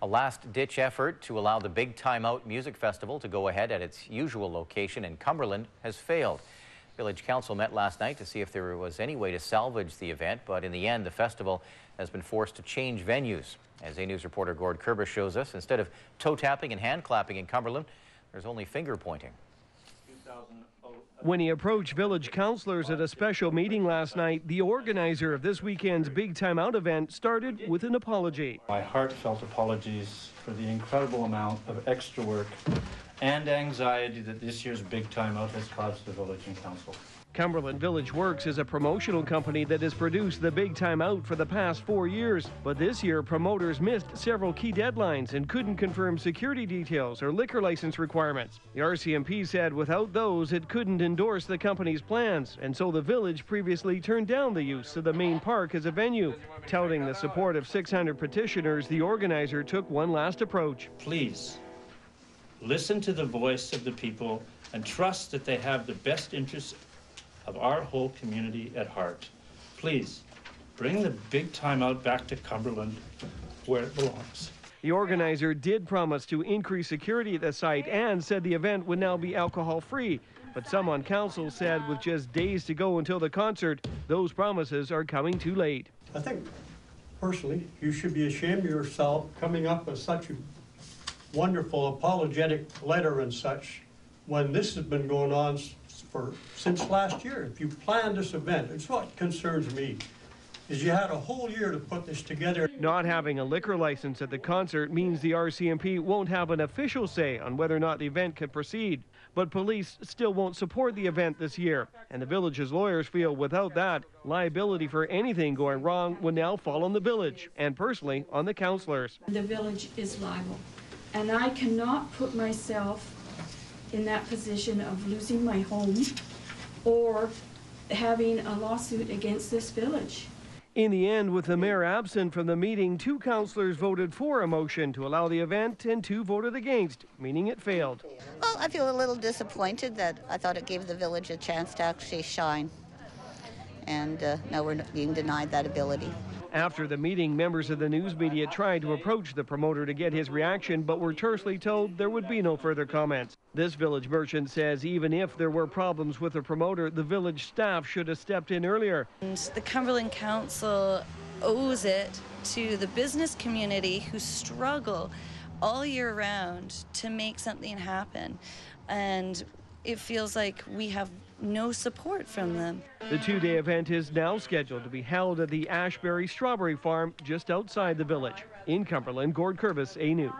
A last-ditch effort to allow the Big Time Out Music Festival to go ahead at its usual location in Cumberland has failed. Village Council met last night to see if there was any way to salvage the event, but in the end, the festival has been forced to change venues. As A News reporter Gord Kerbis shows us, instead of toe-tapping and hand-clapping in Cumberland, there's only finger-pointing. When he approached village councillors at a special meeting last night, the organizer of this weekend's Big Time Out event started with an apology. My heartfelt apologies for the incredible amount of extra work and anxiety that this year's Big Time Out has caused the village and council. Cumberland Village Works is a promotional company that has produced the Big Time Out for the past 4 years. But this year, promoters missed several key deadlines and couldn't confirm security details or liquor license requirements. The RCMP said without those, it couldn't endorse the company's plans, and so the village previously turned down the use of the main park as a venue. Touting the support of 600 petitioners, the organizer took one last approach. Please, listen to the voice of the people and trust that they have the best interests of our whole community at heart. Please, bring the Big Time Out back to Cumberland where it belongs. The organizer did promise to increase security at the site and said the event would now be alcohol-free. But some on council said with just days to go until the concert, those promises are coming too late. I think, personally, you should be ashamed of yourself coming up with such a wonderful apologetic letter and such when this has been going on since last year. If you planned this event, it's what concerns me, is you had a whole year to put this together. Not having a liquor license at the concert means the RCMP won't have an official say on whether or not the event can proceed. But police still won't support the event this year. And the village's lawyers feel without that, liability for anything going wrong will now fall on the village and personally on the councillors. The village is liable, and I cannot put myself in that position of losing my home or having a lawsuit against this village. In the end, with the mayor absent from the meeting, 2 councillors voted for a motion to allow the event and 2 voted against, meaning it failed. Well, I feel a little disappointed that I thought it gave the village a chance to actually shine. And now we're being denied that ability. After the meeting, members of the news media tried to approach the promoter to get his reaction, but were tersely told there would be no further comments. This village merchant says even if there were problems with the promoter, the village staff should have stepped in earlier. And the Cumberland Council owes it to the business community who struggle all year round to make something happen. And it feels like we have no support from them. The 2-day event is now scheduled to be held at the Ashbury Strawberry Farm just outside the village. In Cumberland, Gord Kerbis, A News.